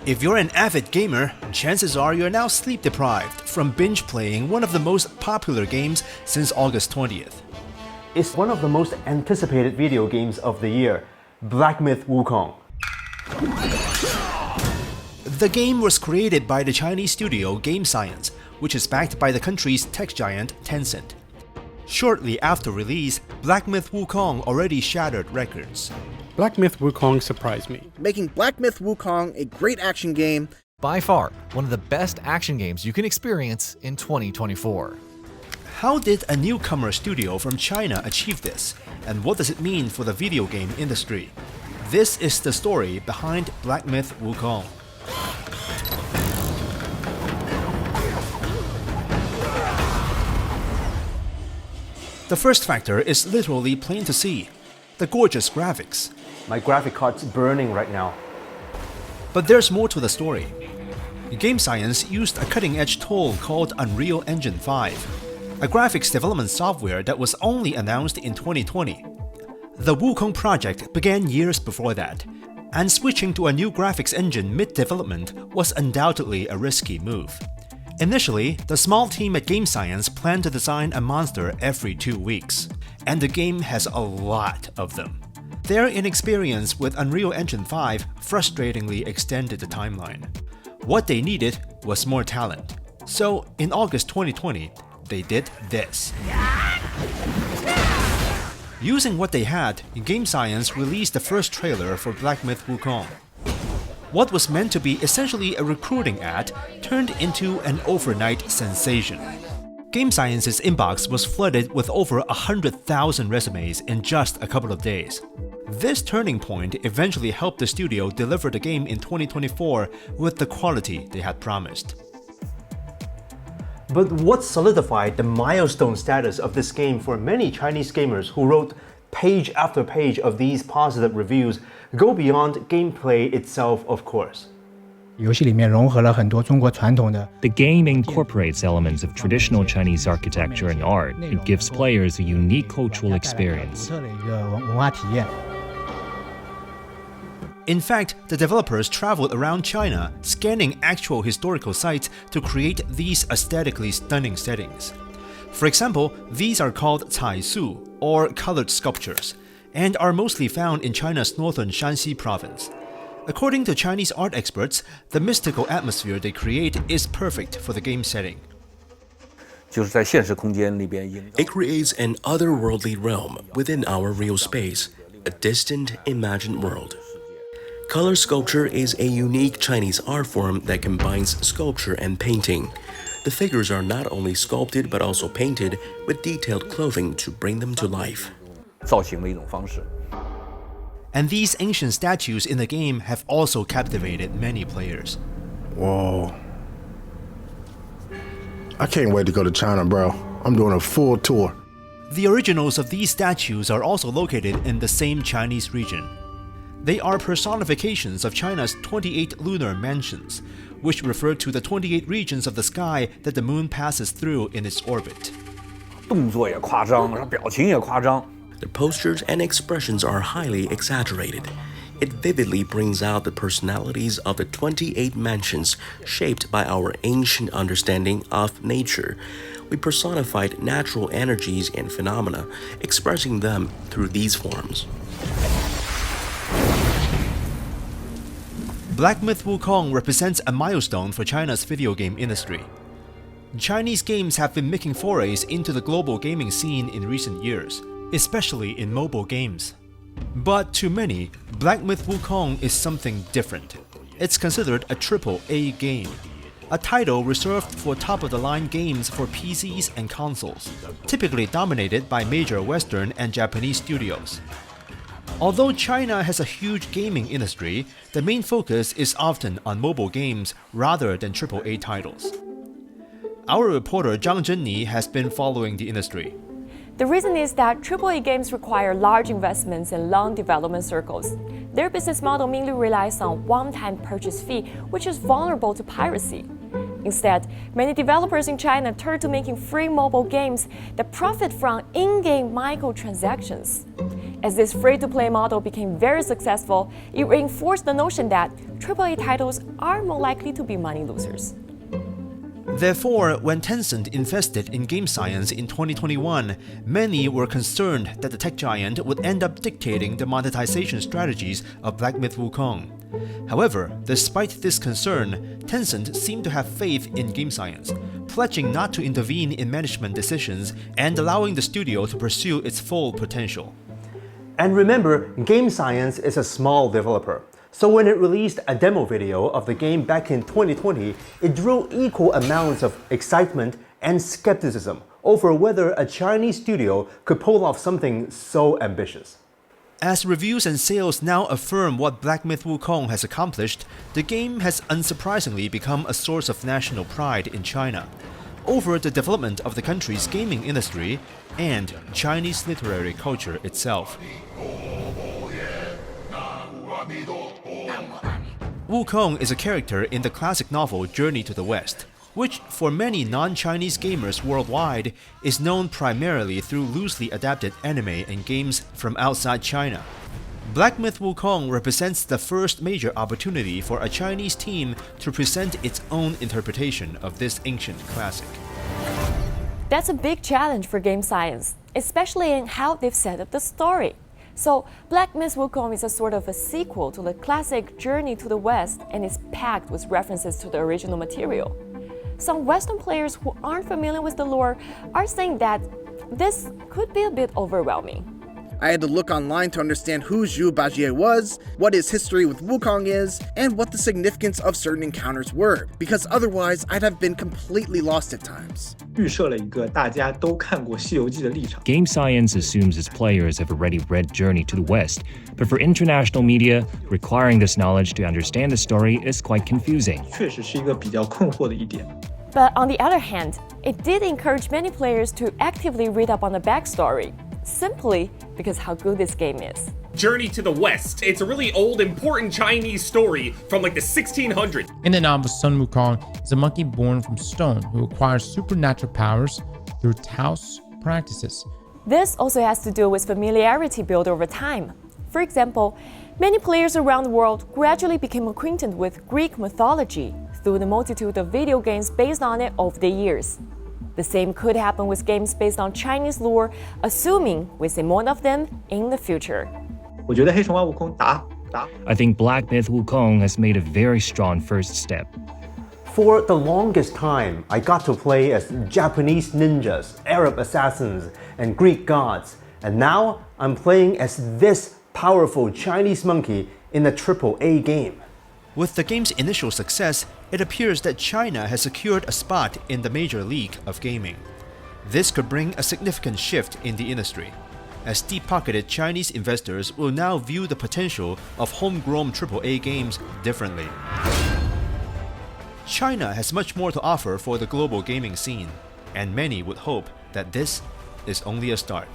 If you're an avid gamer, chances are you're now sleep-deprived from binge-playing one of the most popular games since August 20th. It's one of the most anticipated video games of the year, Black Myth Wukong. The game was created by the Chinese studio Game Science, which is backed by the country's tech giant Tencent. Shortly after release, Black Myth Wukong already shattered records. Black Myth Wukong surprised me, making Black Myth Wukong a great action game. By far, one of the best action games you can experience in 2024. How did a newcomer studio from China achieve this, and what does it mean for the video game industry? This is the story behind Black Myth Wukong. The first factor is literally plain to see: the gorgeous graphics. My graphic card's burning right now. But there's more to the story. Game Science used a cutting-edge tool called Unreal Engine 5, a graphics development software that was only announced in 2020. The Wukong project began years before that, and switching to a new graphics engine mid-development was undoubtedly a risky move. Initially, the small team at Game Science planned to design a monster every 2 weeks, and the game has a lot of them. Their inexperience with Unreal Engine 5 frustratingly extended the timeline. What they needed was more talent. So, in August 2020, they did this. Using what they had, Game Science released the first trailer for Black Myth Wukong. What was meant to be essentially a recruiting ad turned into an overnight sensation. Game Science's inbox was flooded with over 100,000 resumes in just a couple of days. This turning point eventually helped the studio deliver the game in 2024 with the quality they had promised. But what solidified the milestone status of this game for many Chinese gamers who wrote page after page of these positive reviews go beyond gameplay itself, of course. The game incorporates elements of traditional Chinese architecture and art. It gives players a unique cultural experience. In fact, the developers traveled around China, scanning actual historical sites to create these aesthetically stunning settings. For example, these are called cai su, or colored sculptures, and are mostly found in China's northern Shanxi province. According to Chinese art experts, the mystical atmosphere they create is perfect for the game setting. It creates an otherworldly realm within our real space, a distant, imagined world. Color sculpture is a unique Chinese art form that combines sculpture and painting. The figures are not only sculpted but also painted with detailed clothing to bring them to life. And these ancient statues in the game have also captivated many players. Whoa. I can't wait to go to China, bro. I'm doing a full tour. The originals of these statues are also located in the same Chinese region. They are personifications of China's 28 lunar mansions, which refer to the 28 regions of the sky that the moon passes through in its orbit. The postures and expressions are highly exaggerated. It vividly brings out the personalities of the 28 mansions shaped by our ancient understanding of nature. We personified natural energies and phenomena, expressing them through these forms. Black Myth Wukong represents a milestone for China's video game industry. Chinese games have been making forays into the global gaming scene in recent years, especially in mobile games. But to many, Black Myth Wukong is something different. It's considered a AAA game, a title reserved for top-of-the-line games for PCs and consoles, typically dominated by major Western and Japanese studios. Although China has a huge gaming industry, the main focus is often on mobile games rather than AAA titles. Our reporter Zhang Zhenni has been following the industry. The reason is that AAA games require large investments and long development cycles. Their business model mainly relies on one-time purchase fee, which is vulnerable to piracy. Instead, many developers in China turned to making free mobile games that profit from in-game microtransactions. As this free-to-play model became very successful, it reinforced the notion that AAA titles are more likely to be money losers. Therefore, when Tencent invested in game science in 2021, many were concerned that the tech giant would end up dictating the monetization strategies of Black Myth: Wukong. However, despite this concern, Tencent seemed to have faith in game science, pledging not to intervene in management decisions and allowing the studio to pursue its full potential. And remember, game science is a small developer. So when it released a demo video of the game back in 2020, it drew equal amounts of excitement and skepticism over whether a Chinese studio could pull off something so ambitious. As reviews and sales now affirm what Black Myth: Wukong has accomplished, the game has unsurprisingly become a source of national pride in China, over the development of the country's gaming industry and Chinese literary culture itself. Wukong is a character in the classic novel Journey to the West, which for many non-Chinese gamers worldwide is known primarily through loosely adapted anime and games from outside China. Black Myth: Wukong represents the first major opportunity for a Chinese team to present its own interpretation of this ancient classic. That's a big challenge for game science, especially in how they've set up the story. So, Black Myth: Wukong is a sort of a sequel to the classic Journey to the West and is packed with references to the original material. Some Western players who aren't familiar with the lore are saying that this could be a bit overwhelming. I had to look online to understand who Zhu Bajie was, what his history with Wukong is, and what the significance of certain encounters were, because otherwise I'd have been completely lost at times. 预设了一个大家都看过《西游记》的立场。 Game science assumes its players have already read Journey to the West, but for international media, requiring this knowledge to understand the story is quite confusing. 确实是一个比较困惑的一点。 But on the other hand, it did encourage many players to actively read up on the backstory, simply because how good this game is. Journey to the West. It's a really old, important Chinese story from like the 1600s. In the novel, Sun Wukong is a monkey born from stone who acquires supernatural powers through Taoist practices. This also has to do with familiarity built over time. For example, many players around the world gradually became acquainted with Greek mythology through the multitude of video games based on it over the years. The same could happen with games based on Chinese lore, assuming we see more of them in the future. 我觉得黑神话悟空打。 I think Black Myth: Wukong has made a very strong first step. For the longest time, I got to play as Japanese ninjas, Arab assassins, and Greek gods, and now I'm playing as this powerful Chinese monkey in a AAA game. With the game's initial success, it appears that China has secured a spot in the major league of gaming. This could bring a significant shift in the industry, as deep-pocketed Chinese investors will now view the potential of homegrown AAA games differently. China has much more to offer for the global gaming scene, and many would hope that this is only a start.